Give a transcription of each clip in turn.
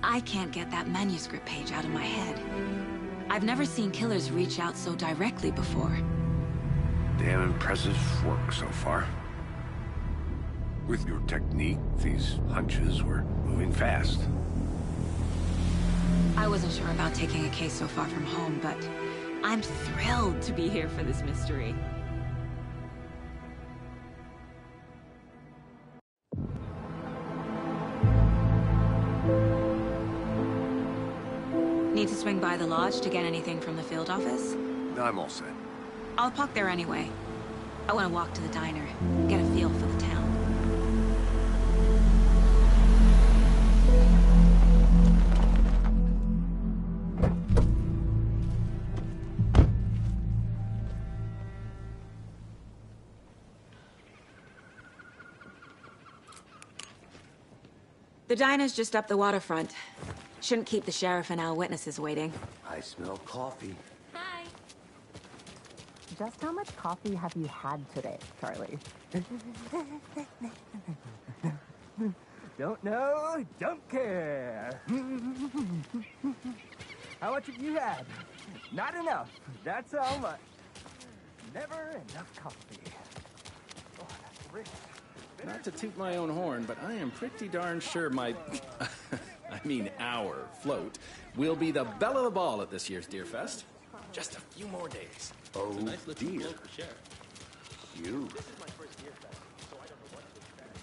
I can't get that manuscript page out of my head. I've never seen killers reach out so directly before. Damn impressive work so far. With your technique, these hunches were moving fast. I wasn't sure about taking a case so far from home, but I'm thrilled to be here for this mystery. Need to swing by the lodge to get anything from the field office? I'm all set. I'll park there anyway. I want to walk to the diner, get a feel for the town. The diner's just up the waterfront. Shouldn't keep the sheriff and our witnesses waiting. I smell coffee. Hi. Just how much coffee have you had today, Charlie? Don't know, don't care. How much have you had? Not enough. That's how much. Never enough coffee. Oh, that's rich. Not to toot my own horn, but I am pretty darn sure my... our float will be the belle of the ball at this year's Deer Fest. Just a few more days. Oh, nice little dear. float for Sheriff. You. This is my first Deer Fest, so I don't know what to expect.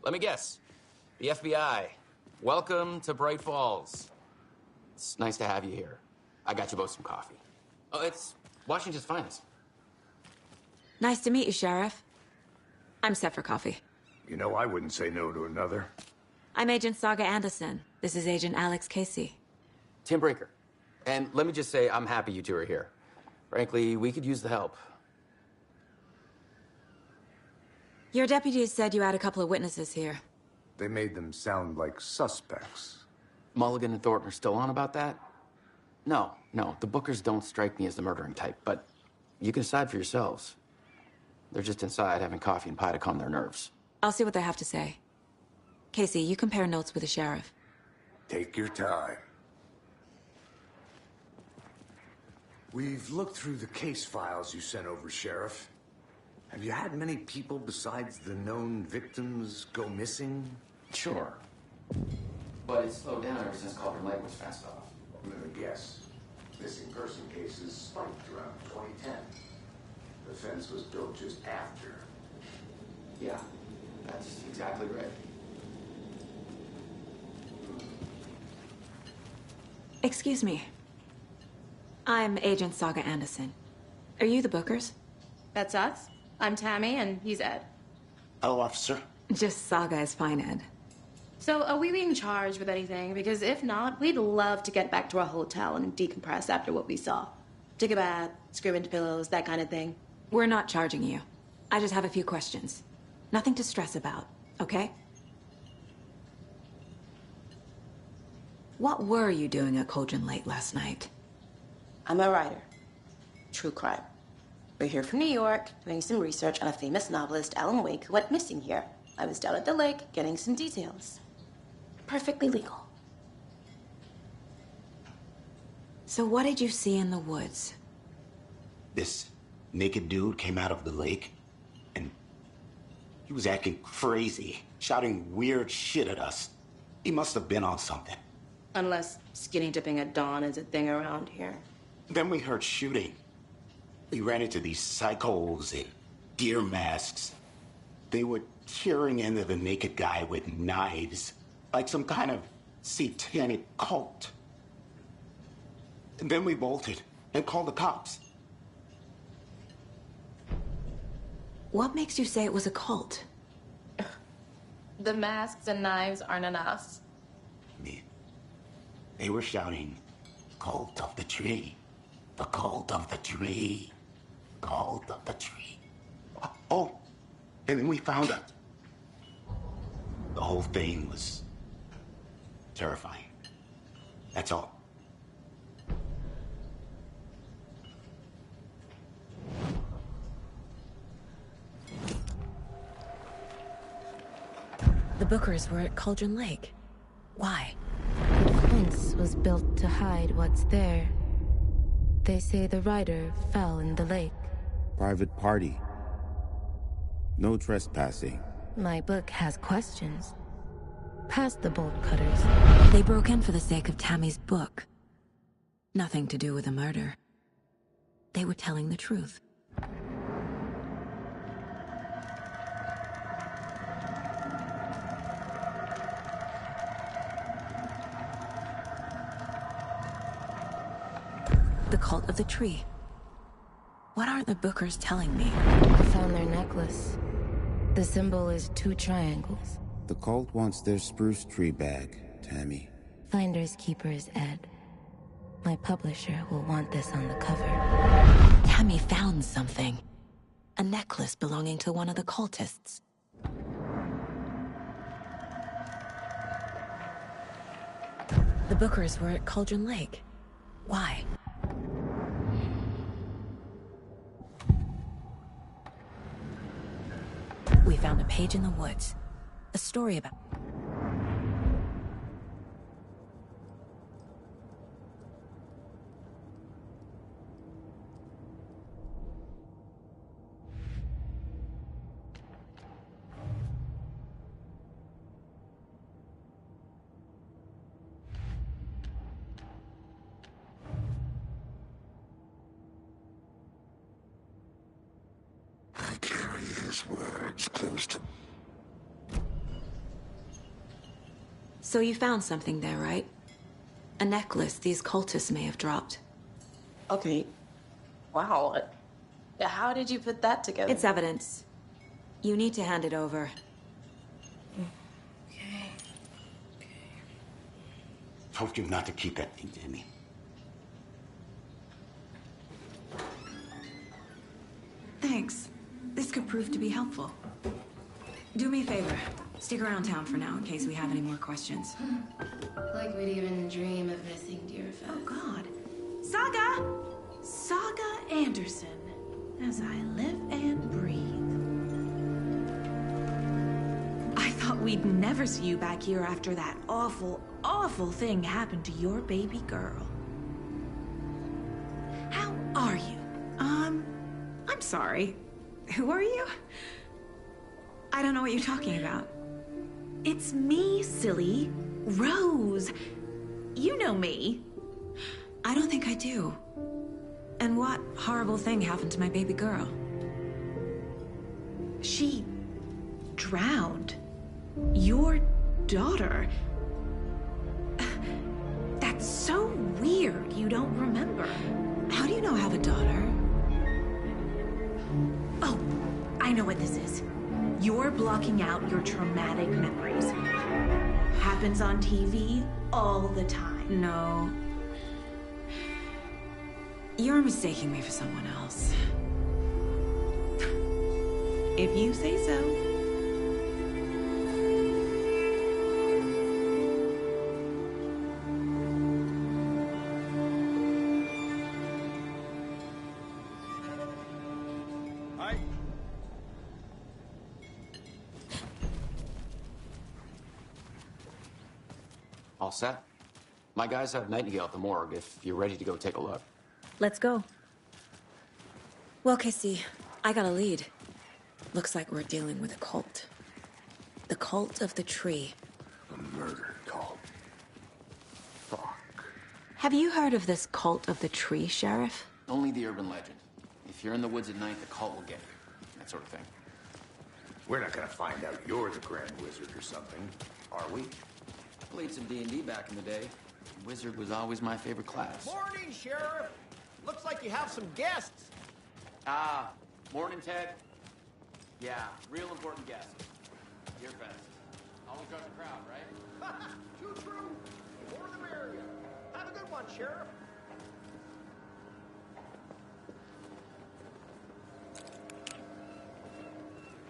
Let me guess. The FBI. Welcome to Bright Falls. It's nice to have you here. I got you both some coffee. Oh, it's Washington's finest. Nice to meet you, Sheriff. I'm set for coffee. You know, I wouldn't say no to another. I'm Agent Saga Anderson. This is Agent Alex Casey. Tim Brinker. And let me just say, I'm happy you two are here. Frankly, we could use the help. Your deputies said you had a couple of witnesses here. They made them sound like suspects. Mulligan and Thornton are still on about that? No, the Bookers don't strike me as the murdering type, but you can decide for yourselves. They're just inside having coffee and pie to calm their nerves. I'll see what they have to say. Casey, you compare notes with the sheriff. Take your time. We've looked through the case files you sent over, Sheriff. Have you had many people besides the known victims go missing? Sure. But it's slowed down ever since Cauldron Lake was fenced off. I'm gonna guess. Missing person cases spiked around 2010. The fence was built just after. Yeah, that's exactly right. Excuse me. I'm Agent Saga Anderson. Are you the Bookers? That's us. I'm Tammy, and he's Ed. Hello, officer. Just Saga is fine, Ed. So, are we being charged with anything? Because if not, we'd love to get back to our hotel and decompress after what we saw. Take a bath, scream into pillows, that kind of thing. We're not charging you. I just have a few questions. Nothing to stress about, okay? What were you doing at Cauldron Lake last night? I'm a writer. True crime. We're here from New York, doing some research on a famous novelist, Alan Wake, who went missing here. I was down at the lake, getting some details. Perfectly legal. So what did you see in the woods? This naked dude came out of the lake, and he was acting crazy, shouting weird shit at us. He must have been on something. Unless skinny dipping at dawn is a thing around here. Then we heard shooting. We ran into these psychos in deer masks. They were tearing into the naked guy with knives, like some kind of satanic cult. And then we bolted and called the cops. What makes you say it was a cult? The masks and knives aren't enough. They were shouting, "Cult of the tree, the cult of the tree, cult of the tree." Oh, and then we found out. The whole thing was terrifying. That's all. Bookers were at Cauldron Lake. Why? The fence was built to hide what's there. They say the rider fell in the lake. Private party. No trespassing. My book has questions. Past the bolt cutters. They broke in for the sake of Tammy's book. Nothing to do with a murder. They were telling the truth. The Cult of the Tree. What aren't the Bookers telling me? I found their necklace. The symbol is 2 triangles. The cult wants their spruce tree bag, Tammy. Finders keepers, Ed. My publisher will want this on the cover. Tammy found something. A necklace belonging to one of the cultists. The Bookers were at Cauldron Lake. Why? We found a page in the woods. A story about... I carry his words close to... So you found something there, right? A necklace these cultists may have dropped. Okay. Wow. How did you put that together? It's evidence. You need to hand it over. Okay. Told you not to keep that thing, Tammy. Thanks. This could prove to be helpful. Do me a favor. Stick around town for now in case we have any more questions. Like we'd even dream of missing Deerfest. Oh, God. Saga! Saga Anderson. As I live and breathe. I thought we'd never see you back here after that awful, awful thing happened to your baby girl. How are you? I'm sorry. Who are you? I don't know what you're talking about. It's me, silly. Rose. You know me. I don't think I do. And what horrible thing happened to my baby girl? She drowned. Your daughter. That's so weird you don't remember. How do you know I have a daughter? Oh, I know what this is. You're blocking out your traumatic memories. Happens on TV all the time. No. You're mistaking me for someone else. If you say so. All set? My guys have Nightingale at the morgue if you're ready to go take a look. Let's go. Well, Casey, I got a lead. Looks like we're dealing with a cult. The Cult of the Tree. A murder cult. Fuck. Have you heard of this Cult of the Tree, Sheriff? Only the urban legend. If you're in the woods at night, the cult will get you. That sort of thing. We're not gonna find out you're the Grand Wizard or something, are we? Played some D&D back in the day. Wizard was always my favorite class. Morning, Sheriff. Looks like you have some guests. Ah, morning, Ted. Yeah, real important guest. Deerfest. Always draws a crowd, right? Too true. The more the merrier. Have a good one, Sheriff.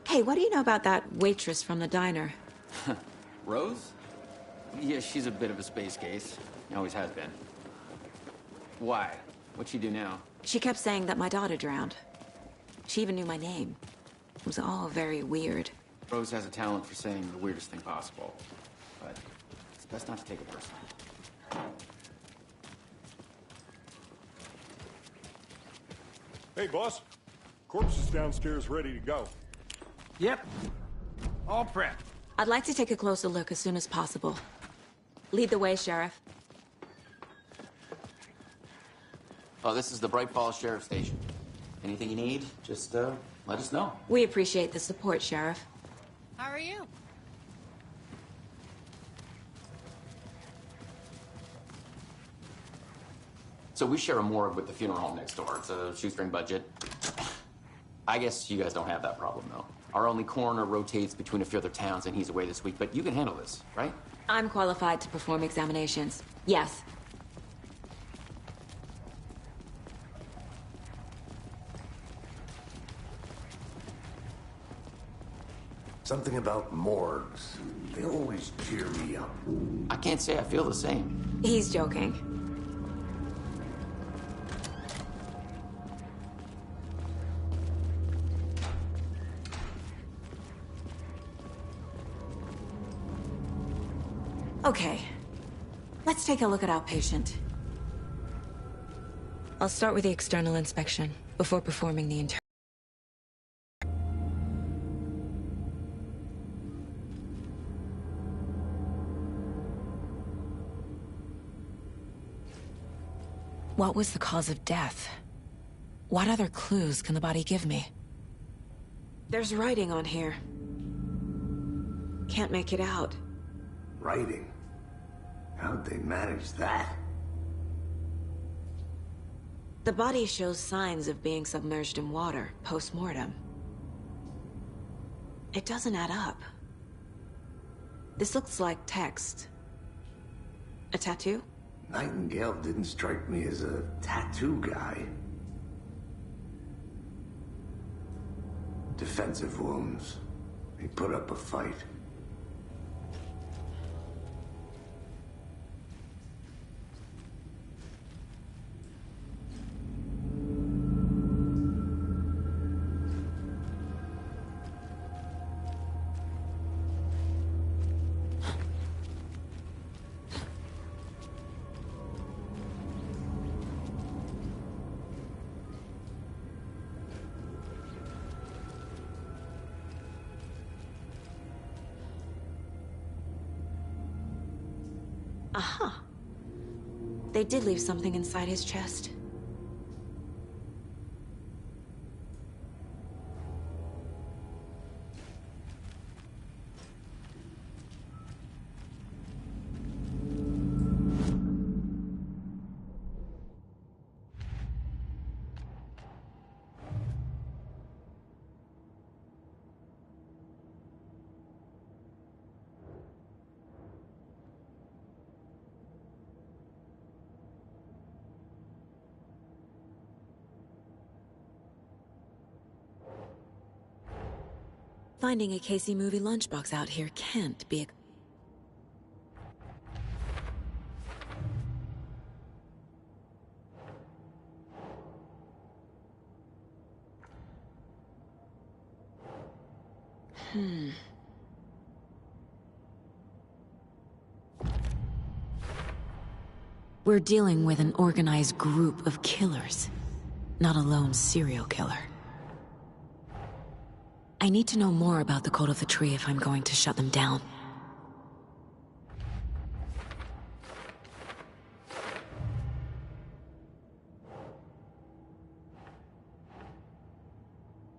Hey, what do you know about that waitress from the diner? Rose? Yeah, she's a bit of a space case. Always has been. Why? What'd she do now? She kept saying that my daughter drowned. She even knew my name. It was all very weird. Rose has a talent for saying the weirdest thing possible, but it's best not to take it personally. Hey, boss. Corpse is downstairs ready to go. Yep. All prepped. I'd like to take a closer look as soon as possible. Lead the way, Sheriff. Oh, this is the Bright Falls Sheriff Station. Anything you need, just let us know. We appreciate the support, Sheriff. How are you? So we share a morgue with the funeral home next door. It's a shoestring budget. I guess you guys don't have that problem, though. Our only coroner rotates between a few other towns, and he's away this week, but you can handle this, right? I'm qualified to perform examinations. Yes. Something about morgues. They always cheer me up. I can't say I feel the same. He's joking. Okay. Let's take a look at our patient. I'll start with the external inspection before performing the internal. What was the cause of death? What other clues can the body give me? There's writing on here. Can't make it out. Writing? How'd they manage that? The body shows signs of being submerged in water, post-mortem. It doesn't add up. This looks like text. A tattoo? Nightingale didn't strike me as a tattoo guy. Defensive wounds. He put up a fight. Aha. They did leave something inside his chest. Finding a Casey movie lunchbox out here can't be a... We're dealing with an organized group of killers, not a lone serial killer. I need to know more about the Cult of the Tree if I'm going to shut them down.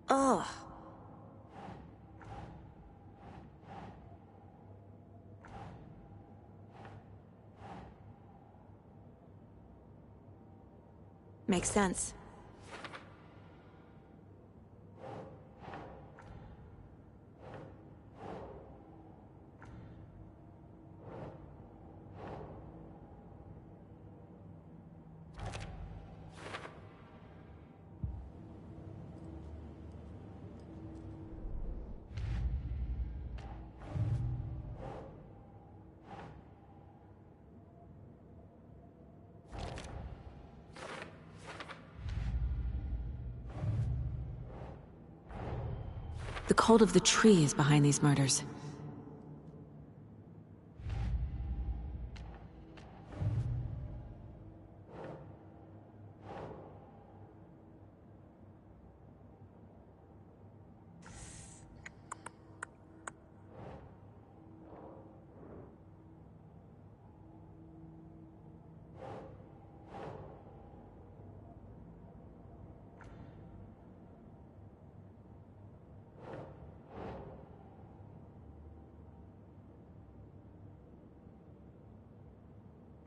Ugh. Makes sense. The cult of the tree is behind these murders.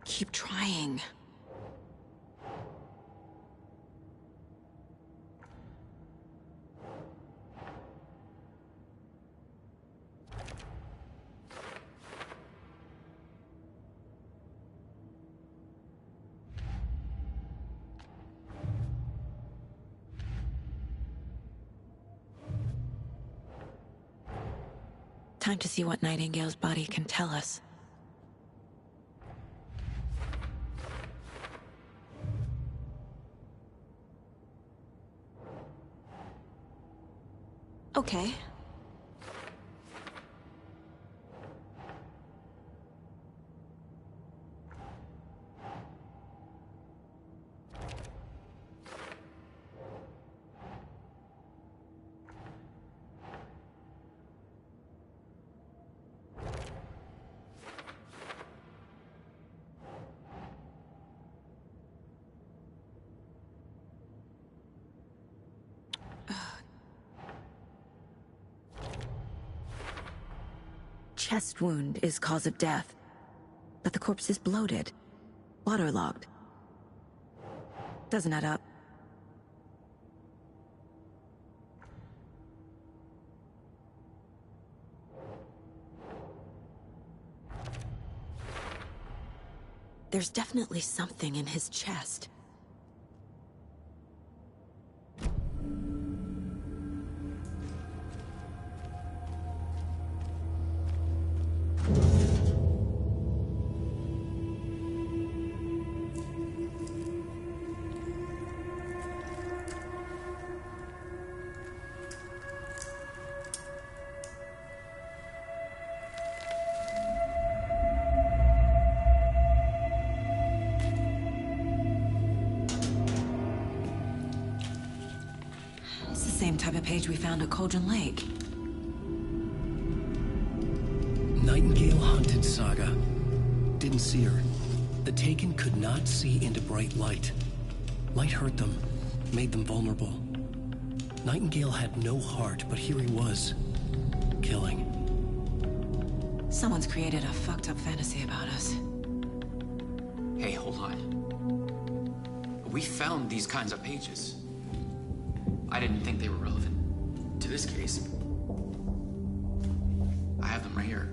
Keep trying. Time to see what Nightingale's body can tell us. Okay. Chest wound is cause of death, but the corpse is bloated, waterlogged. Doesn't add up. There's definitely something in his chest. Same type of page we found at Cauldron Lake. Nightingale hunted Saga. Didn't see her. The Taken could not see into bright light. Light hurt them, made them vulnerable. Nightingale had no heart, but here he was, killing. Someone's created a fucked up fantasy about us. Hey, hold on. We found these kinds of pages. I didn't think they were relevant to this case. I have them right here.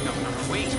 No, wait!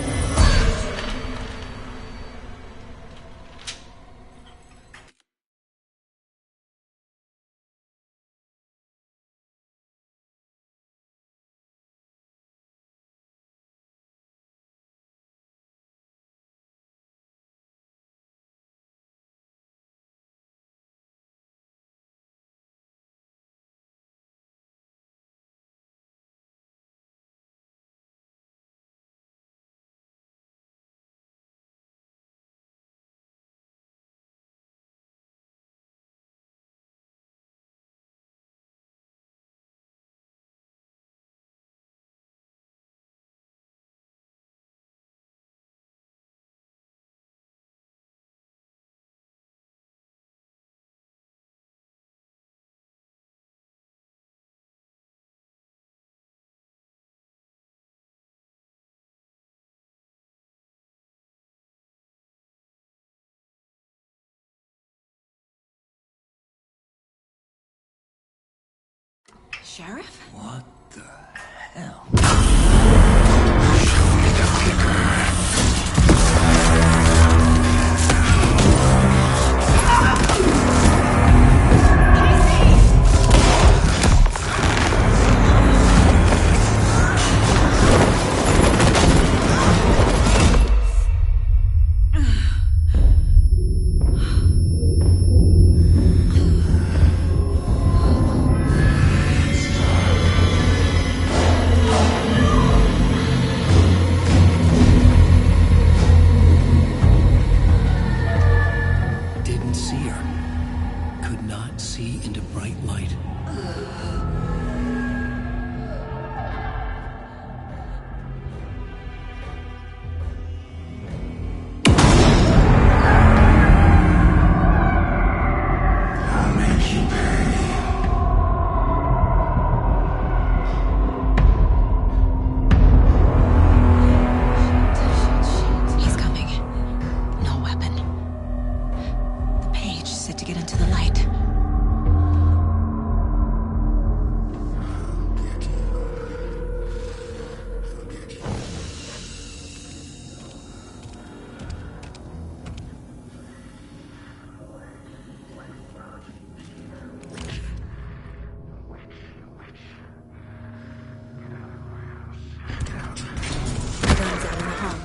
Sheriff? What the hell? Show me the clicker. could not see into bright light. He's coming. No weapon. The page said to get into the light. The gun's out in the hall.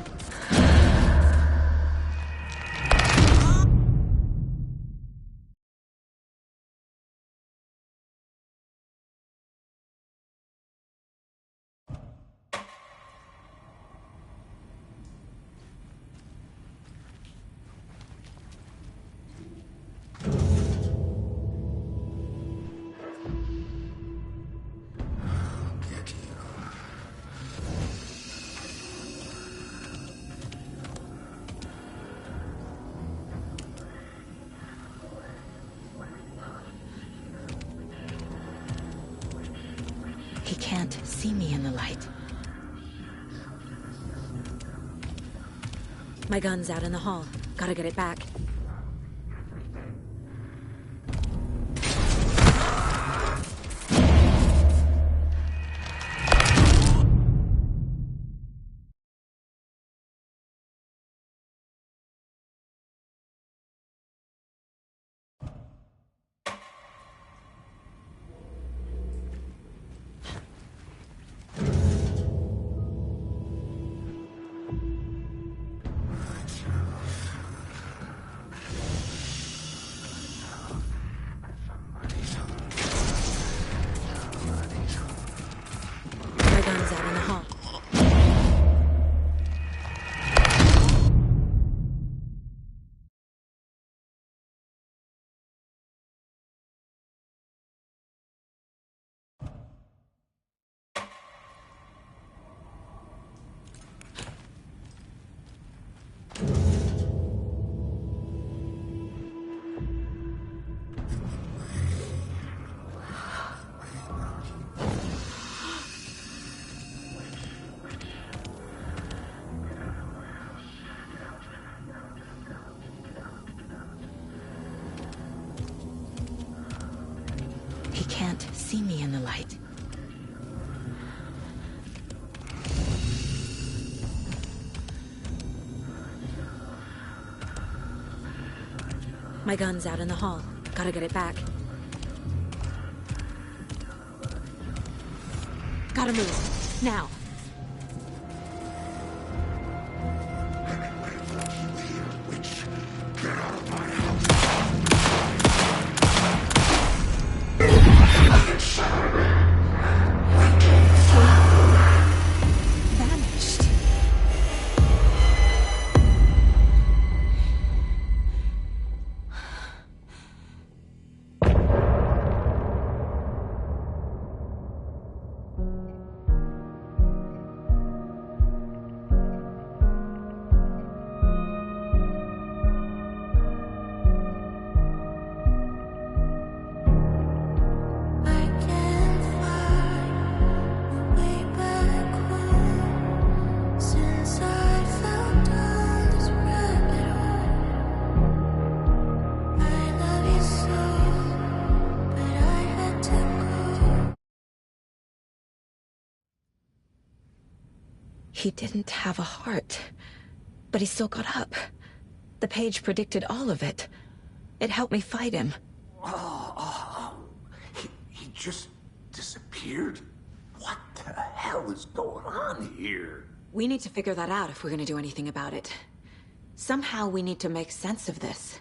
He can't see me in the light. My gun's out in the hall. Gotta get it back. My gun's out in the hall. He can't see me in the light. My gun's out in the hall. Gotta get it back. Gotta move. Now. Vanished. He didn't have a heart, but he still got up. The page predicted all of it. It helped me fight him. He just disappeared? What the hell is going on here? We need to figure that out if we're gonna do anything about it. Somehow we need to make sense of this.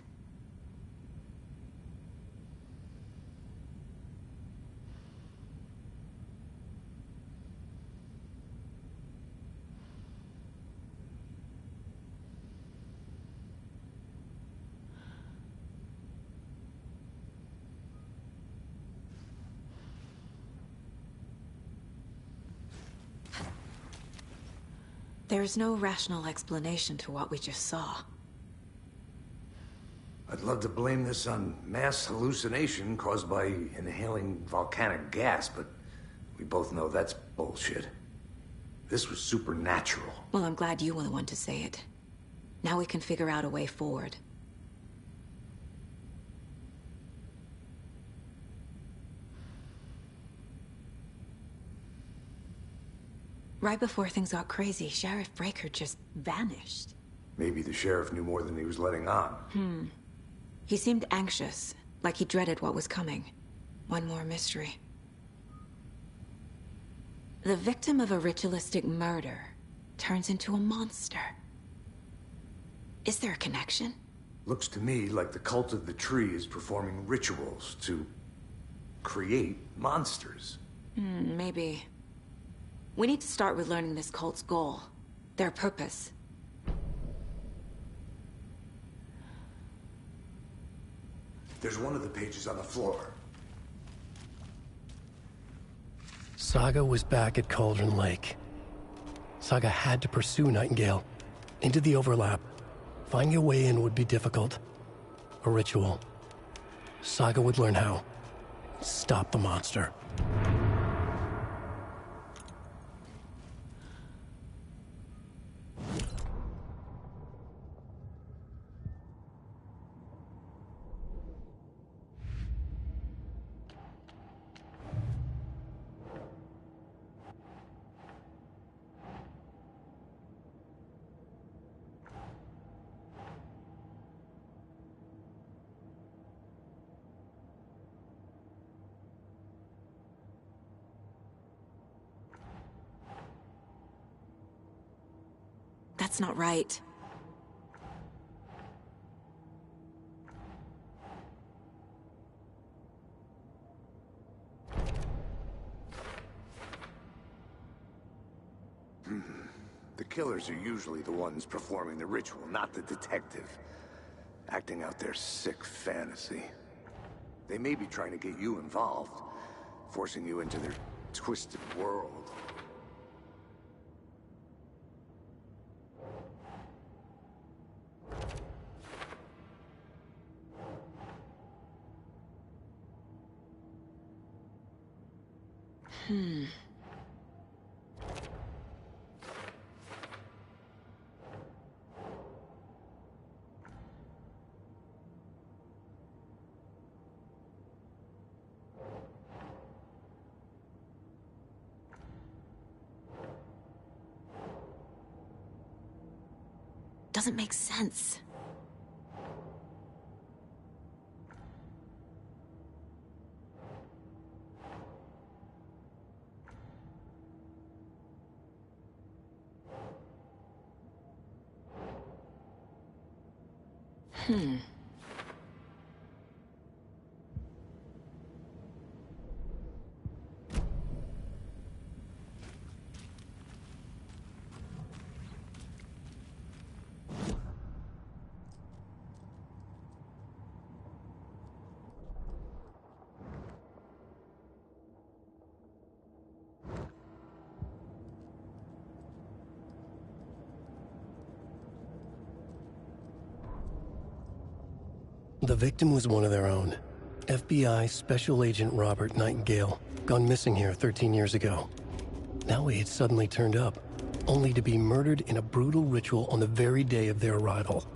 There's no rational explanation to what we just saw. I'd love to blame this on mass hallucination caused by inhaling volcanic gas, but we both know that's bullshit. This was supernatural. Well, I'm glad you were the one to say it. Now we can figure out a way forward. Right before things got crazy, Sheriff Breaker just vanished. Maybe the sheriff knew more than he was letting on. He seemed anxious, like he dreaded what was coming. One more mystery. The victim of a ritualistic murder turns into a monster. Is there a connection? Looks to me like the cult of the tree is performing rituals to create monsters. Maybe. We need to start with learning this cult's goal, their purpose. There's one of the pages on the floor. Saga was back at Cauldron Lake. Saga had to pursue Nightingale into the overlap. Finding a way in would be difficult. A ritual. Saga would learn how. Stop the monster. That's not right. The killers are usually the ones performing the ritual, not the detective. Acting out their sick fantasy. They may be trying to get you involved, forcing you into their twisted world. Doesn't make sense. The victim was one of their own. FBI Special Agent Robert Nightingale, gone missing here 13 years ago. Now he had suddenly turned up, only to be murdered in a brutal ritual on the very day of their arrival.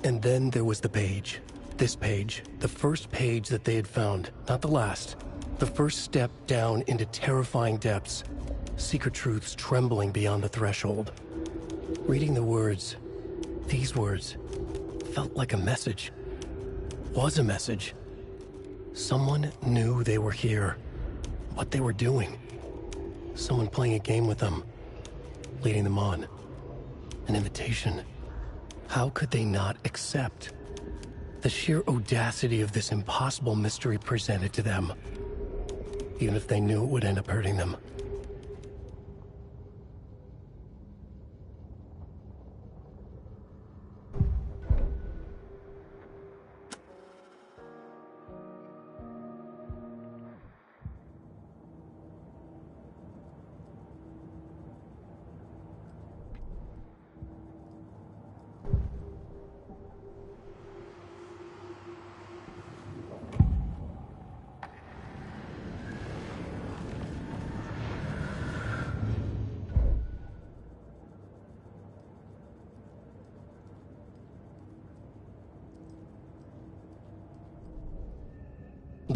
And then there was the page. This page, the first page that they had found, not the last. The first step down into terrifying depths. Secret truths trembling beyond the threshold. Reading the words, these words, felt like a message. Was a message. Someone knew they were here, what they were doing. Someone playing a game with them, leading them on. An invitation. How could they not accept? The sheer audacity of this impossible mystery presented to them, even if they knew it would end up hurting them.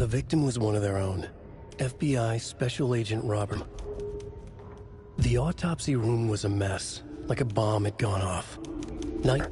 The victim was one of their own. FBI Special Agent Robert. The autopsy room was a mess, like a bomb had gone off. Night.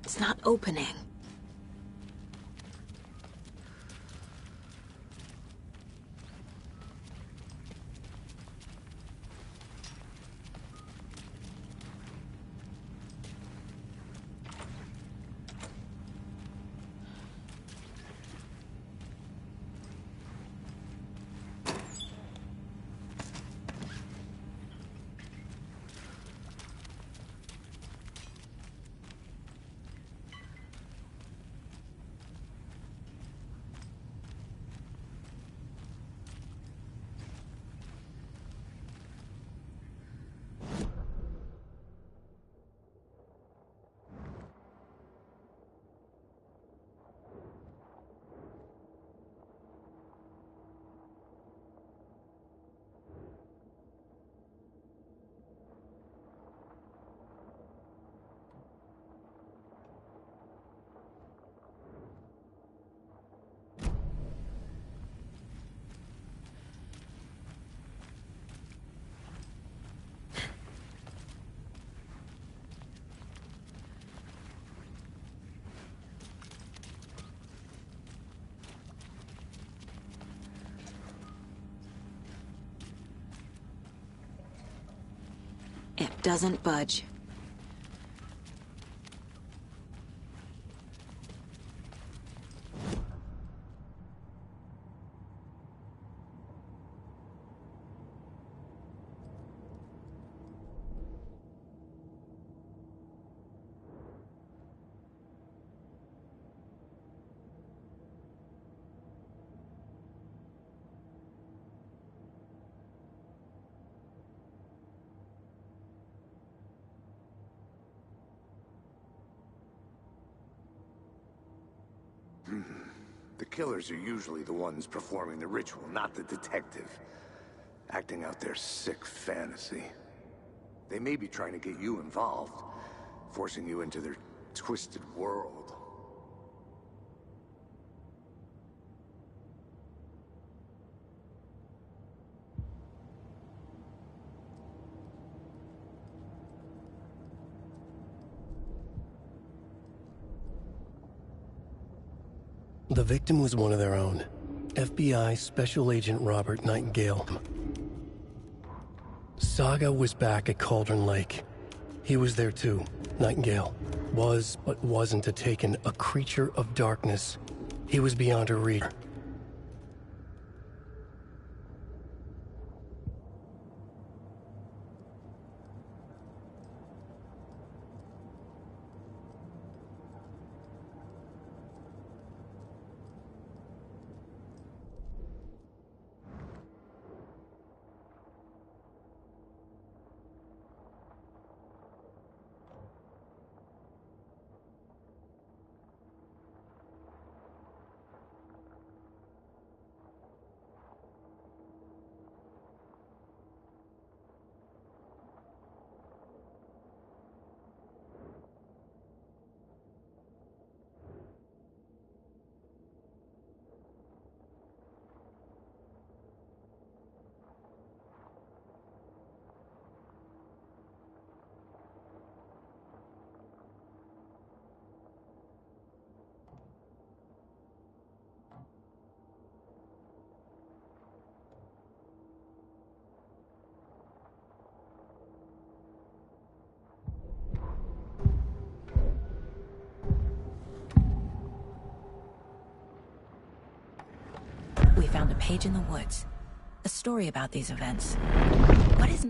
It's not opening. It doesn't budge. The killers are usually the ones performing the ritual, not the detective. Acting out their sick fantasy. They may be trying to get you involved, forcing you into their twisted world. The victim was one of their own. FBI Special Agent Robert Nightingale. Saga was back at Cauldron Lake. He was there too. Nightingale was, but wasn't a Taken, a creature of darkness. He was beyond her reach. page in the woods. A story about these events. What is...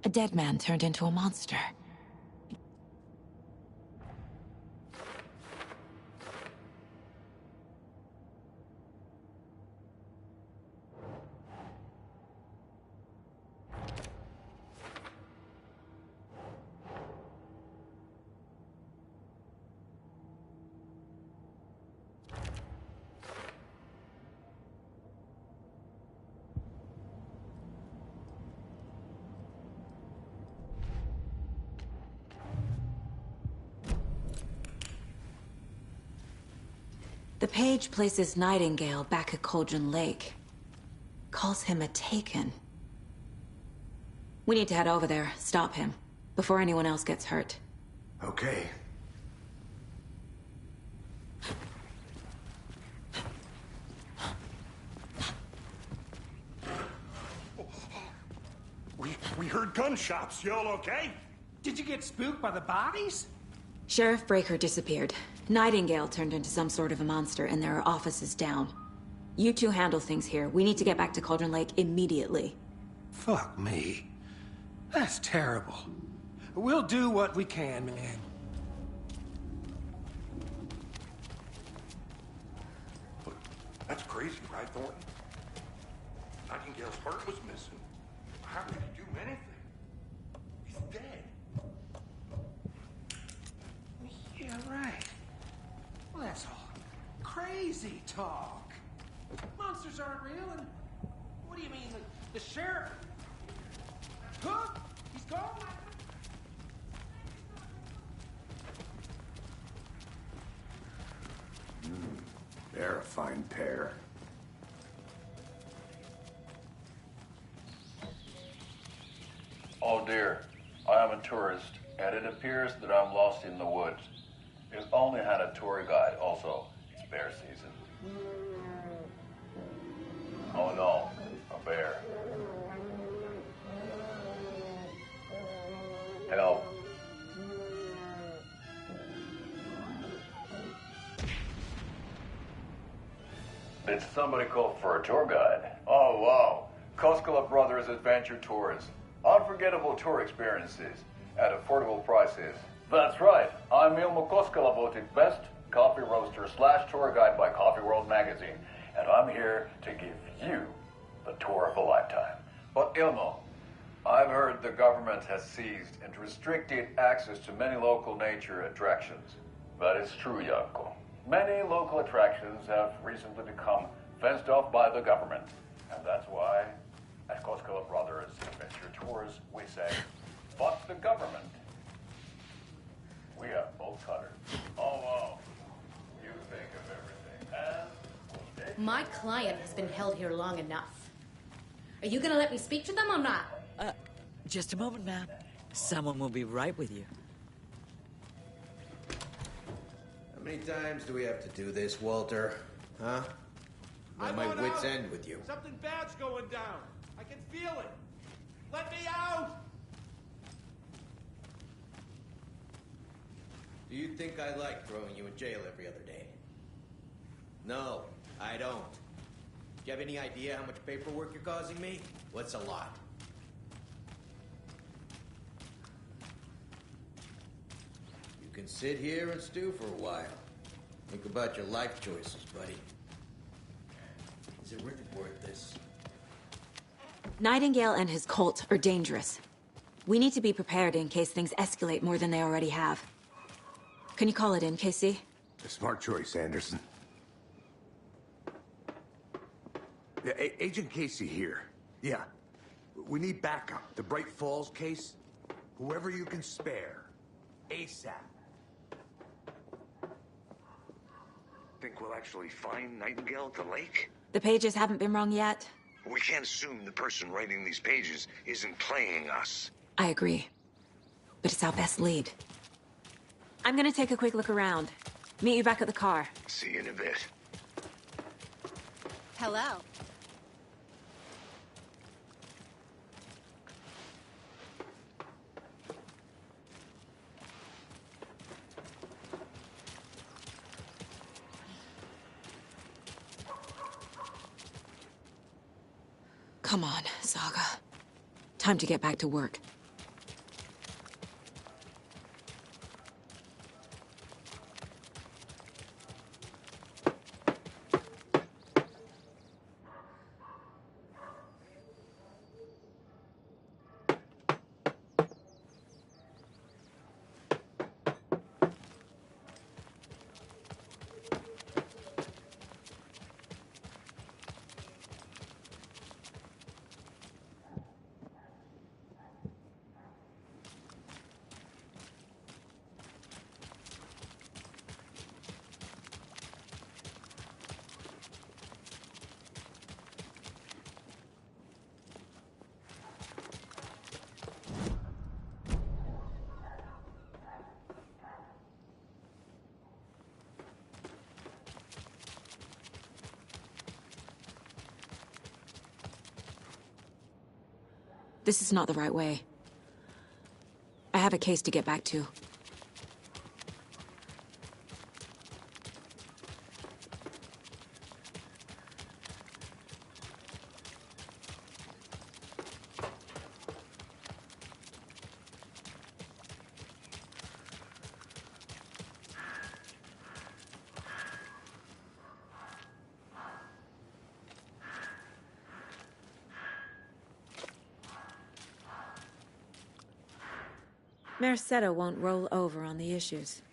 A dead man turned into a monster. The page places Nightingale back at Cauldron Lake. Calls him a Taken. We need to head over there, stop him, before anyone else gets hurt. Okay. We heard gunshots. Y'all okay? Did you get spooked by the bodies? Sheriff Breaker disappeared. Nightingale turned into some sort of a monster, and there are offices down. You two handle things here. We need to get back to Cauldron Lake immediately. Fuck me. That's terrible. We'll do what we can, man. That's crazy, right, Thornton? Nightingale's heart was missing. How could he do anything? He's dead. Yeah, right. Well, that's all crazy talk. Monsters aren't real, and what do you mean, the sheriff? Huh? He's gone? They're a fine pair. Oh dear, I am a tourist, and it appears that I'm lost in the woods. We've only had a tour guide, also. It's bear season. Oh no, a bear. Help. Did somebody call for a tour guide? Oh wow, Koskela Brothers Adventure Tours. Unforgettable tour experiences at affordable prices. That's right. I'm Ilmo Koskela, voted best coffee roaster / tour guide by Coffee World magazine, and I'm here to give you the tour of a lifetime. But Ilmo, I've heard the government has seized and restricted access to many local nature attractions. That is true, Janko. Many local attractions have recently become fenced off by the government. And that's why, at Coscola Brothers Adventure Tours, we say, fuck the government. We have both cutters. Oh, wow. You think of everything. And we'll take My client has been held here long enough. Are you gonna let me speak to them or not? Just a moment, ma'am. Someone will be right with you. How many times do we have to do this, Walter? Huh? I'm at my wit's end with you. Something bad's going down. I can feel it. Let me out! Do you think I like throwing you in jail every other day? No, I don't. Do you have any idea how much paperwork you're causing me? What's a lot? You can sit here and stew for a while. Think about your life choices, buddy. Is it really worth this? Nightingale and his cult are dangerous. We need to be prepared in case things escalate more than they already have. Can you call it in, Casey? A smart choice, Anderson. Yeah, Agent Casey here. Yeah. We need backup. The Bright Falls case. Whoever you can spare. ASAP. Think we'll actually find Nightingale at the lake? The pages haven't been wrong yet. We can't assume the person writing these pages isn't playing us. I agree. But it's our best lead. I'm gonna take a quick look around. Meet you back at the car. See you in a bit. Hello. Come on, Saga. Time to get back to work. This is not the right way. I have a case to get back to. Mercado won't roll over on the issues.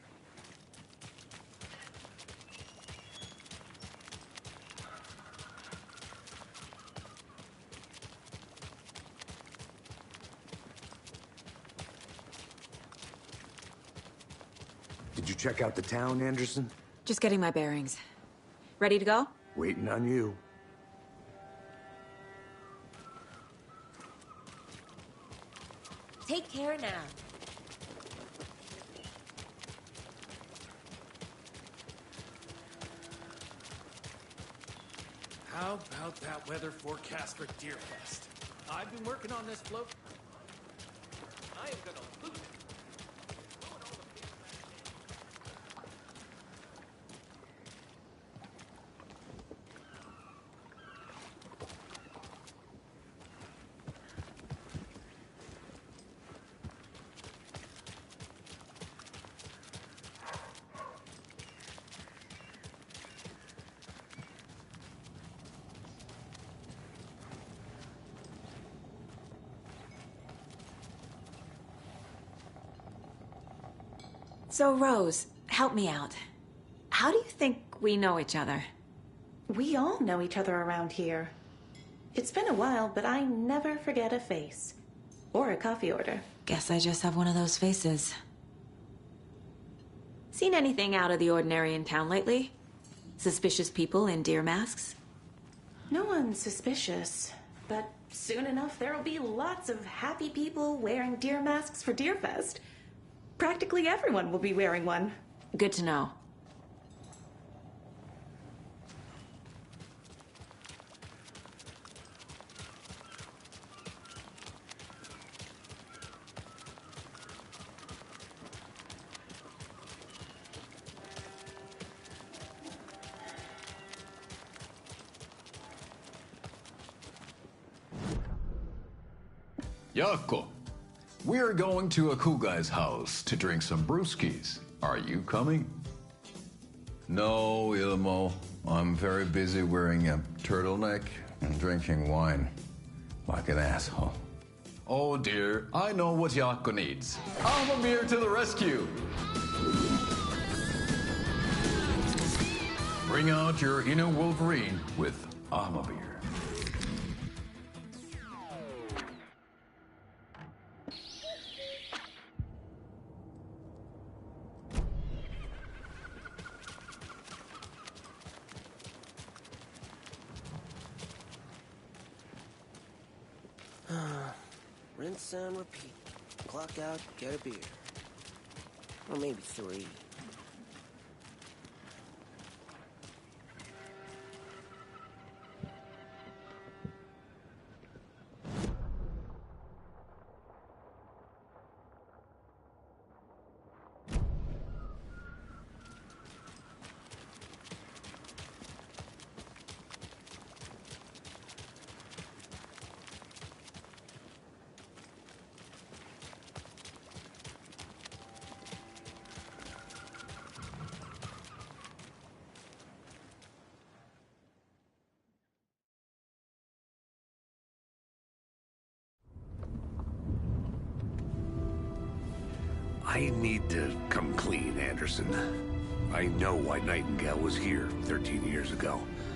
Did you check out the town, Anderson? Just getting my bearings. Ready to go? Waiting on you. Take care now. How about that weather forecast for Deerfest? I've been working on this float. I am gonna lose it. So, Rose, help me out. How do you think we know each other. We all know each other around here. It's been a while, but I never forget a face. Or a coffee order. Guess I just have one of those faces. Seen anything out of the ordinary in town lately? Suspicious people in deer masks? No one's suspicious, but soon enough there'll be lots of happy people wearing deer masks for Deerfest. Practically everyone will be wearing one. Good to know. Yako, we're going to Akugai's house to drink some brewskis. Are you coming? No, Ilmo. I'm very busy wearing a turtleneck and drinking wine. Like an asshole. Oh dear, I know what Yako needs. Amabir to the rescue! Bring out your inner Wolverine with Amabir. Rinse and repeat. Clock out, get a beer. Or maybe 3. I need to come clean, Anderson. I know why Nightingale was here 13 years ago.